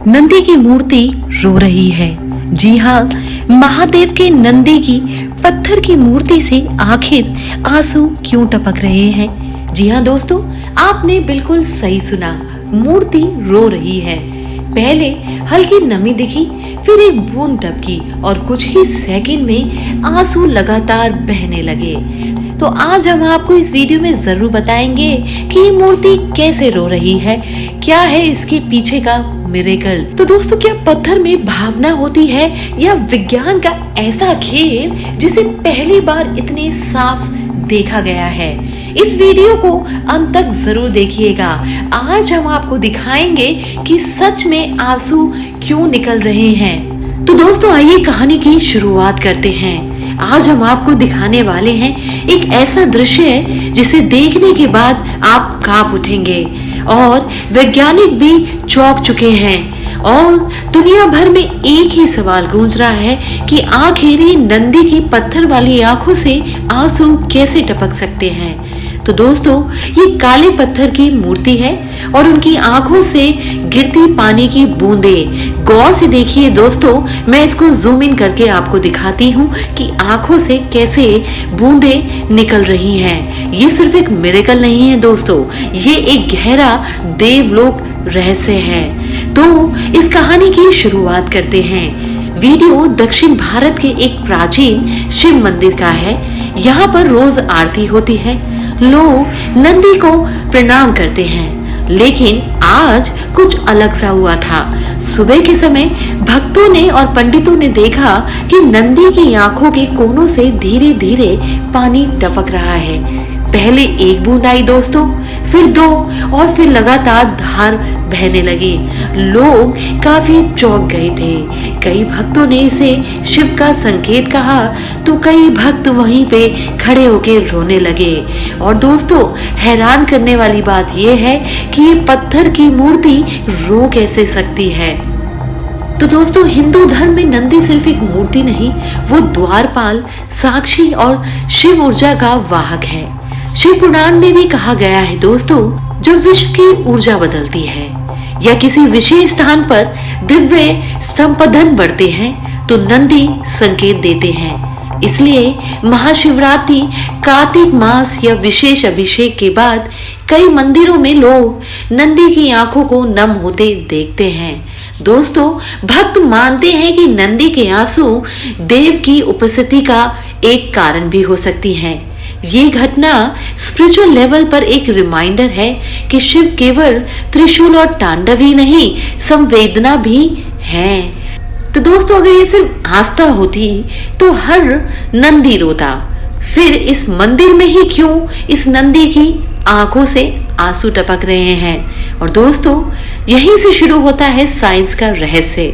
नंदी की मूर्ति रो रही है। जी हाँ, महादेव के नंदी की पत्थर की मूर्ति से आखिर आंसू क्यों टपक रहे हैं? जी हाँ दोस्तों, आपने बिल्कुल सही सुना, मूर्ति रो रही है। पहले हल्की नमी दिखी, फिर एक बूंद टपकी और कुछ ही सेकंड में आंसू लगातार बहने लगे। तो आज हम आपको इस वीडियो में जरूर बताएंगे कि ये मूर्ति कैसे रो रही है, क्या है इसके पीछे का मिरेकल। तो दोस्तों, क्या पत्थर में भावना होती है या विज्ञान का ऐसा खेल जिसे पहली बार इतने साफ देखा गया है? इस वीडियो को अंत तक जरूर देखिएगा। आज हम आपको दिखाएंगे कि सच में आंसू क्यों निकल रहे हैं। तो दोस्तों, आइए कहानी की शुरुआत करते हैं। आज हम आपको दिखाने वाले हैं एक ऐसा दृश्य जिसे देखने के बाद आप कांप उठेंगे और वैज्ञानिक भी चौंक चुके हैं और दुनिया भर में एक ही सवाल गूंज रहा है कि आखिर ये नंदी की पत्थर वाली आंखों से आंसू कैसे टपक सकते हैं। तो दोस्तों, ये काले पत्थर की मूर्ति है और उनकी आंखों से गिरती पानी की बूंदें। गौर से देखिए दोस्तों, मैं इसको जूम इन करके आपको दिखाती हूँ कि आंखों से कैसे बूंदें निकल रही हैं। ये सिर्फ एक मिरेकल नहीं है दोस्तों, ये एक गहरा देवलोक रहस्य है। तो इस कहानी की शुरुआत करते हैं। वीडियो दक्षिण भारत के एक प्राचीन शिव मंदिर का है। यहाँ पर रोज आरती होती है, लोग नंदी को प्रणाम करते हैं, लेकिन आज कुछ अलग सा हुआ था। सुबह के समय भक्तों ने और पंडितों ने देखा कि नंदी की आंखों के कोनों से धीरे धीरे पानी टपक रहा है। पहले एक बूंद आई दोस्तों, फिर दो और फिर लगातार धार बहने लगी। लोग काफी चौंक गए थे। कई भक्तों ने इसे शिव का संकेत कहा तो कई भक्त वहीं पे खड़े होकर रोने लगे। और दोस्तों, हैरान करने वाली बात यह है कि ये पत्थर की मूर्ति रो कैसे सकती है। तो दोस्तों, हिंदू धर्म में नंदी सिर्फ एक मूर्ति नहीं, वो द्वारपाल, साक्षी और शिव ऊर्जा का वाहक है। शिव पुराण में भी कहा गया है दोस्तों, जो विश्व की ऊर्जा बदलती है या किसी विशेष स्थान पर दिव्य संपदन बढ़ते हैं तो नंदी संकेत देते हैं। इसलिए महाशिवरात्रि, कार्तिक मास या विशेष अभिषेक के बाद कई मंदिरों में लोग नंदी की आंखों को नम होते देखते हैं। दोस्तों, भक्त मानते हैं कि नंदी के आंसू देव की उपस्थिति का एक कारण भी हो सकती हैं। ये घटना स्पिरिचुअल लेवल पर एक रिमाइंडर है कि शिव केवल त्रिशूल और तांडव ही नहीं, संवेदना भी है। तो दोस्तों, अगर ये सिर्फ आस्था होती तो हर नंदी रोता। फिर इस मंदिर में ही क्यों इस नंदी की आंखों से आंसू टपक रहे हैं? और दोस्तों, यहीं से शुरू होता है साइंस का रहस्य।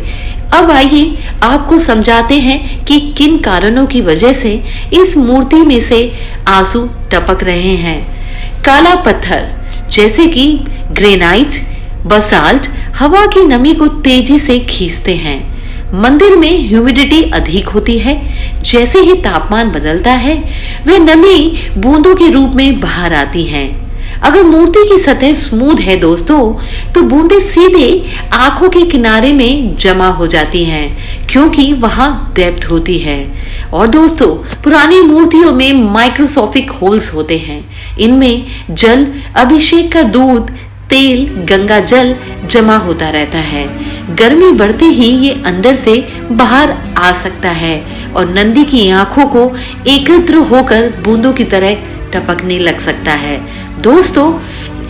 अब आइए आपको समझाते हैं कि किन कारणों की वजह से इस मूर्ति में से आंसू टपक रहे हैं। काला पत्थर जैसे कि ग्रेनाइट, बसाल्ट हवा की नमी को तेजी से खींचते हैं। मंदिर में ह्यूमिडिटी अधिक होती है। जैसे ही तापमान बदलता है, वे नमी बूंदों के रूप में बाहर आती हैं। अगर मूर्ति की सतह स्मूथ है दोस्तों, तो बूंदें सीधे आंखों के किनारे में जमा हो जाती हैं, क्योंकि वहां डेप्थ होती है। और दोस्तों, पुरानी मूर्तियों में माइक्रोस्कोपिक होल्स होते हैं। इनमें जल, अभिषेक का दूध, तेल, गंगा जल जमा होता रहता है। गर्मी बढ़ते ही ये अंदर से बाहर आ सकता है और नंदी की आंखों को एकत्र होकर बूंदों की तरह टपकने लग सकता है। दोस्तों,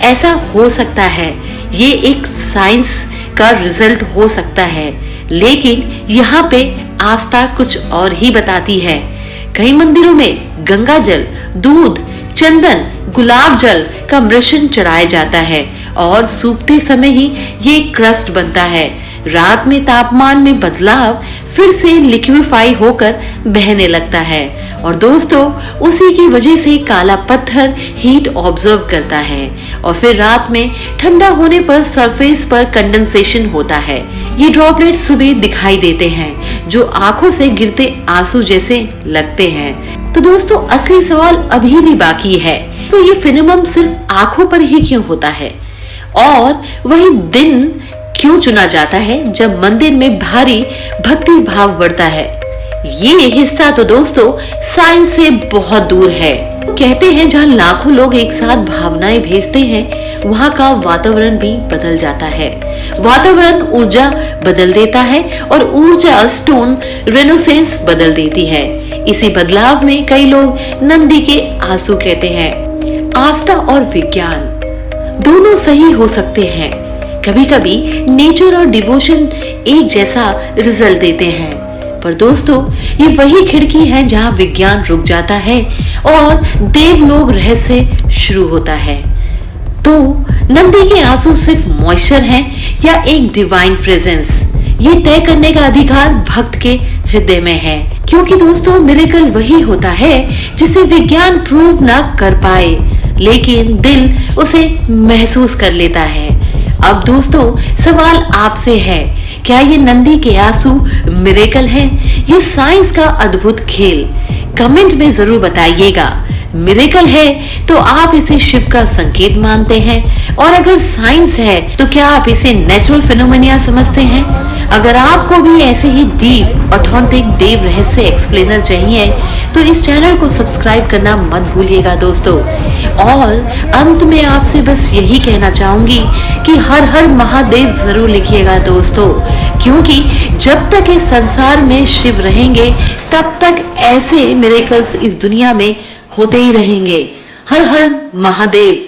ऐसा हो सकता है, ये एक साइंस का रिजल्ट हो सकता है, लेकिन यहाँ पे आस्था कुछ और ही बताती है। कई मंदिरों में गंगा जल, दूध, चंदन, गुलाब जल का मिश्रण चढ़ाया जाता है और सूखते समय ही ये क्रस्ट बनता है। रात में तापमान में बदलाव फिर से लिक्विफाई होकर बहने लगता है और दोस्तों, उसी की वजह से काला पत्थर हीट ऑब्जर्व करता है और फिर रात में ठंडा होने पर सरफेस पर कंडेंसेशन होता है। ये ड्रॉपलेट सुबह दिखाई देते हैं जो आंखों से गिरते आंसू जैसे लगते हैं। तो दोस्तों, असली सवाल अभी भी बाकी है, तो ये फिनोमेनन सिर्फ आंखों पर ही क्यों होता है और वही दिन क्यों चुना जाता है जब मंदिर में भारी भक्ति भाव बढ़ता है। ये हिस्सा तो दोस्तों साइंस से बहुत दूर है। कहते हैं जहाँ लाखों लोग एक साथ भावनाएं भेजते हैं वहाँ का वातावरण भी बदल जाता है। वातावरण ऊर्जा बदल देता है और ऊर्जा स्टोन रेनेसेंस बदल देती है। इसी बदलाव में कई लोग नंदी के आंसू कहते हैं। आस्था और विज्ञान दोनों सही हो सकते हैं। कभी कभी नेचर और डिवोशन एक जैसा रिजल्ट देते हैं, पर दोस्तों ये वही खिड़की है जहाँ विज्ञान रुक जाता है और देवलोक रहस्य शुरू होता है। तो नंदी के आंसू सिर्फ मॉइस्चर हैं या एक डिवाइन प्रेजेंस, ये तय करने का अधिकार भक्त के हृदय में है। क्योंकि दोस्तों मिरेकल वही होता है जिसे विज्ञान प्रूव ना कर पाए, लेकिन दिल उसे महसूस कर लेता है। अब दोस्तों सवाल आपसे है, क्या ये नंदी के आंसू मिरेकल है? ये साइंस का अद्भुत खेल? कमेंट में जरूर बताइएगा। मिरेकल है तो आप इसे शिव का संकेत मानते हैं, और अगर साइंस है तो क्या आप इसे नेचुरल फिनोमेना समझते हैं? अगर आपको भी ऐसे ही डीप ऑथेंटिक देव रहस्य एक्सप्लेनर चाहिए तो इस चैनल को सब्सक्राइब करना मत भूलिएगा दोस्तों। और अंत में आपसे बस यही कहना चाहूंगी कि हर हर महादेव जरूर लिखिएगा दोस्तों, क्योंकि जब तक इस संसार में शिव रहेंगे तब तक ऐसे मिरेकल्स इस दुनिया में होते ही रहेंगे। हर हर महादेव।